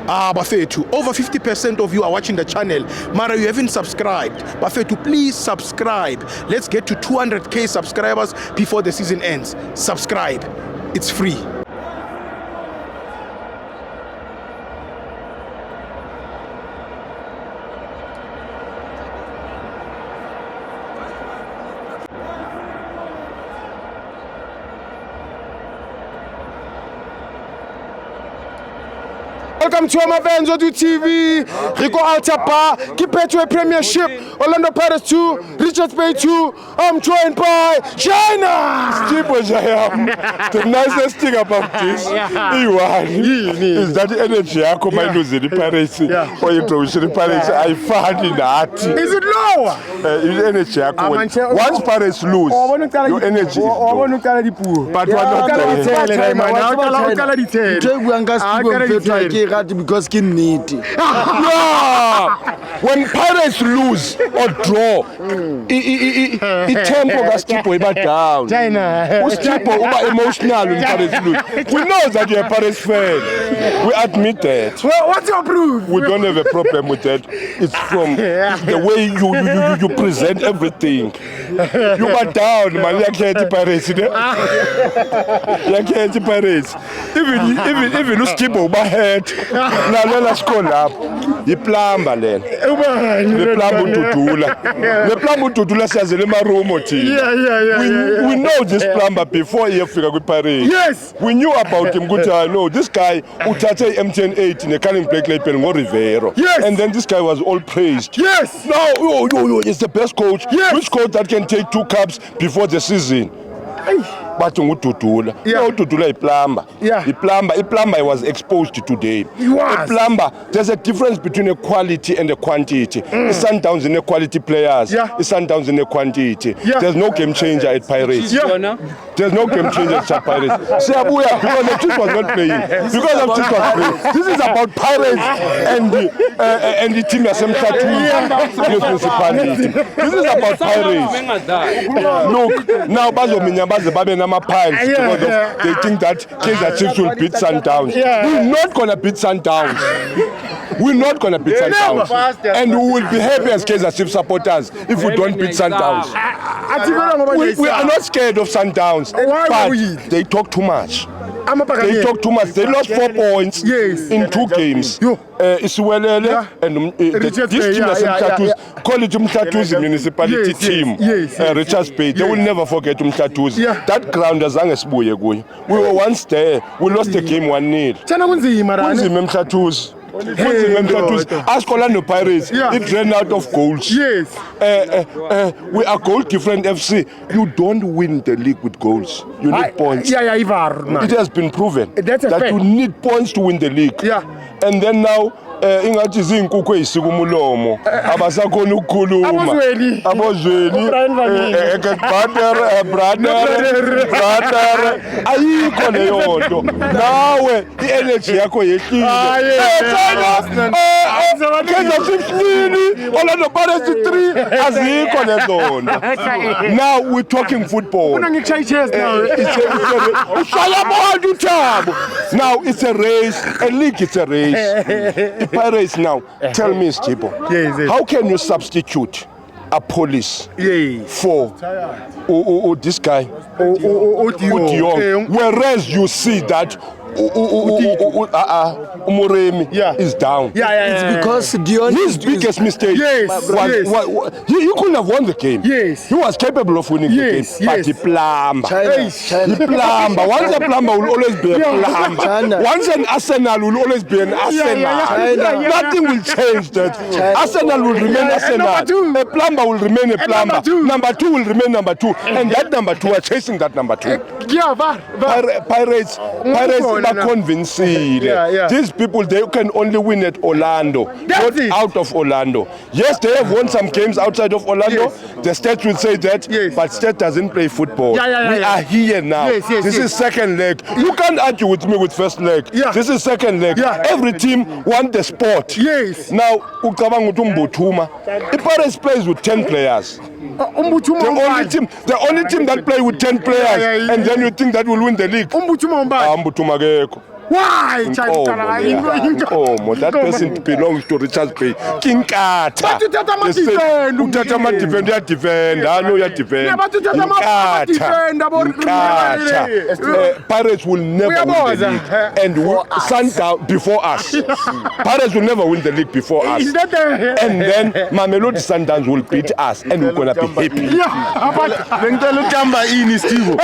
Bafethu, over 50% of you are watching the channel. Mara, you haven't subscribed. Bafethu, please subscribe. Let's get to 200k subscribers before the season ends. Subscribe. It's free. Welcome to my fans on TV. Rico Alta Bar, Kipetwe Premiership, Orlando Pirates 2, Richards Bay 2. I'm joined by China. Stipo Jayam. The nicest thing about this is that the energy yakho mayiluze the Pirates or you to the Pirates I find in that. Is it lower? The energy yakho once Pirates lose your energy is low. But we are not because when Pirates lose or draw, it tempo Stipo iba down. Stipo uba emotional when Pirates lose. We know that you're a Pirates fan. We admit that. Well, what's your proof? We don't have a problem with that. It's from the way you present everything. You were down, man. You can't Pirates. You can't Pirates. Even Stipo uba head. Now let us call up. The plumber then. The plumber tutula. The plumber tutula says the marumo team. We know this plumber before he figure with Paris. Yes. We knew about him good. I know this guy Utache MTN8 in the Canning Play Pelmo Rivero. Yes. And then this guy was all praised. Yes. Now it's the best coach. Yes. Which coach that can take 2 cups before the season? But Tutula. No, Tutula is plumber. The plumber was exposed today. A plumber, there's a difference between a quality and a quantity. It's Sundowns in a quality players. It's Sundowns in a quantity. There's no game changer at Pirates. There's no game changer at Pirates. Seabuya, because the team was not playing. Because the team was playing. This is about Pirates and the team as municipality. This is about Pirates. Look, now Babe Nama Piles because they think that Kaizer Chiefs will beat Sundowns. We're not gonna beat Sundowns. We're not gonna beat Sundowns. And we will be happy as Kaizer Chiefs supporters if we don't beat Sundowns. We are not scared of Sundowns, but they talk too much. They talk too much. They lost 4 points in 2 games. Isiwelele and this team as College Mtatuzi municipality team. Richards Bay. They will never forget Mtatuzi. That ground is angesbuye kuyo. We were once there. We lost the game 1-0. Kunzima Mtatuzi. Ask Orlando Pirates, it ran out of goals. We are goal different FC. You don't win the league with goals. You need points. It has been proven that you need points to win the league. And then now, ingathi izinkukhu ezisikumulomo abasakhona ukukhuluma abozweni brother ayikho leyo nto nawe i-energy yakho yehlile Kaizer Chiefs Orlando Pirates 3 azikho lezo nto. Now we're talking football. Now it's a race, a league is a race. Pirates now, tell me, Stipo, how can you substitute a police for this guy, Dion, whereas you see that Umuremi is down. It's because Dion his biggest mistake was he couldn't have won the game. He was capable of winning the game, but he plumber. Once a plumber will always be a plumber. Once an Arsenal will always be an Arsenal. Nothing will change that. Arsenal will remain Arsenal. A plumber will remain a plumber. Number 2 will remain number 2, and that number 2 are chasing that number 2. Pirates are convincing. These people, they can only win at Orlando, not out of Orlando. Yes, they have won some games outside of Orlando. The state will say that, but state doesn't play football. We are here now. This is second leg. You can't argue with me with first leg. This is second leg. Every team wants the sport. Now, the Pirates plays with 10 players. The only team that play with 10 players, and then you think that will win the league. Why? Inkomo, that person belongs to Richards Bay. Kinkata. But uthatha ama-defend, uthatha ama-defend, uyadefend, hano uyadefend. Yeah, but uthatha ama-defend, Pirates will never win the league. And Sundown before us. Pirates will never win the league before us. Is that the... And then Mamelodi Sundowns will beat us and we're gonna be happy. Yeah, but... Bengicela ukujamba ini Steve.